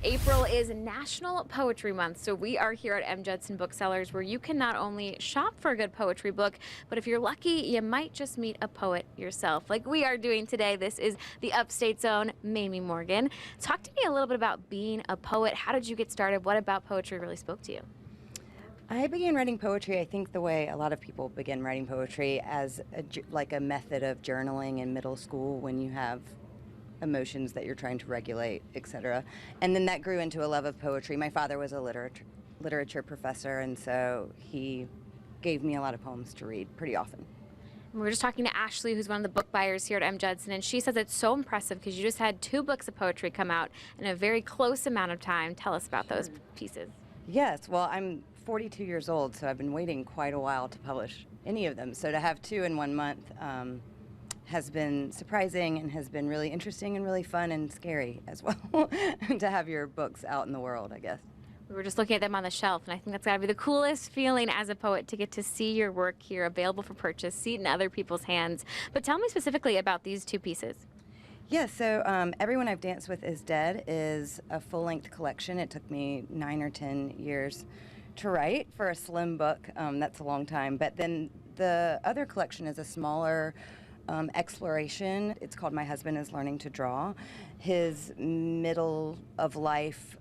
April is National Poetry Month, so we are here at M. Judson Booksellers where you can not only shop for a good poetry book, but if you're lucky, you might just meet a poet yourself, like we are doing today. This is the Upstate's own Mamie Morgan. Talk to me a little bit about being a poet. How did you get started? What about poetry really spoke to you? I began writing poetry, I think the way a lot of people begin writing poetry, as like a method of journaling in middle school when you have emotions that you're trying to regulate, etc. And then that grew into a love of poetry. My father was a literature professor, and so he gave me a lot of poems to read pretty often. We were just talking to Ashley, who's one of the book buyers here at M. Judson, and she says it's so impressive because you just had 2 books of poetry come out in a very close amount of time. Tell us about those pieces. Yes, well, I'm 42 years old, so I've been waiting quite a while to publish any of them. So to have 2 in 1 month has been surprising and has been really interesting and really fun and scary as well to have your books out in the world, I guess. We were just looking at them on the shelf, and I think that's got to be the coolest feeling as a poet, to get to see your work here available for purchase, see it in other people's hands. But tell me specifically about these 2 pieces. Yeah, so Everyone I've Danced With Is Dead is a full-length collection. It took me 9 or 10 years to write for a slim book. That's a long time. But then the other collection is a smaller exploration. It's called My Husband is Learning to Draw. His middle of life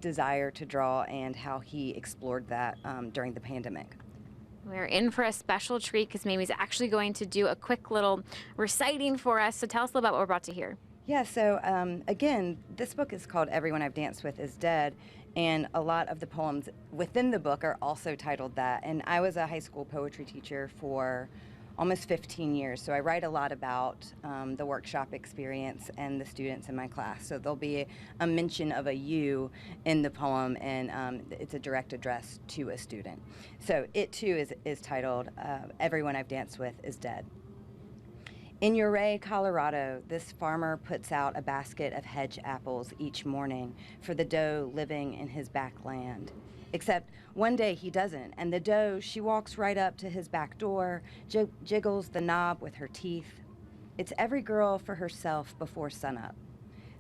desire to draw and how he explored that during the pandemic. We're in for a special treat because Mamie's actually going to do a quick little reciting for us. So tell us a little about what we're about to hear. Yeah, so again, this book is called Everyone I've Danced With Is Dead, and a lot of the poems within the book are also titled that. And I was a high school poetry teacher for almost 15 years, so I write a lot about the workshop experience and the students in my class. So there'll be a mention of a you in the poem, and it's a direct address to a student. So it too is titled Everyone I've Danced With Is Dead. In Ouray, Colorado, this farmer puts out a basket of hedge apples each morning for the doe living in his back land. Except one day he doesn't, and the doe, she walks right up to his back door, jiggles the knob with her teeth. It's every girl for herself before sunup.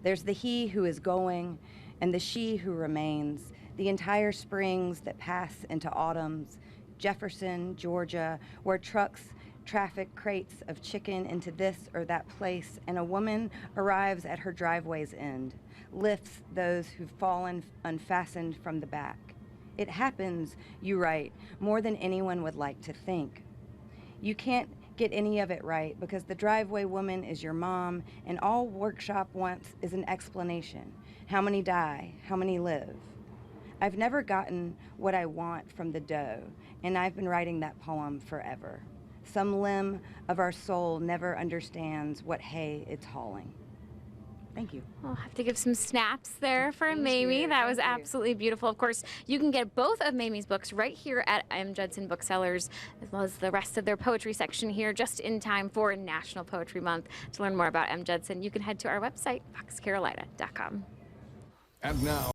There's the he who is going, and the she who remains, the entire springs that pass into autumns, Jefferson, Georgia, where trucks traffic crates of chicken into this or that place, and a woman arrives at her driveway's end, lifts those who've fallen unfastened from the back. It happens, you write, more than anyone would like to think. You can't get any of it right because the driveway woman is your mom, and all workshop wants is an explanation. How many die? How many live? I've never gotten what I want from the doe, and I've been writing that poem forever. Some limb of our soul never understands what hay it's hauling. Thank you. I'll have to give some snaps there for Mamie. That was absolutely beautiful. Of course, you can get both of Mamie's books right here at M. Judson Booksellers, as well as the rest of their poetry section here, just in time for National Poetry Month. To learn more about M. Judson, you can head to our website, foxcarolina.com. And now,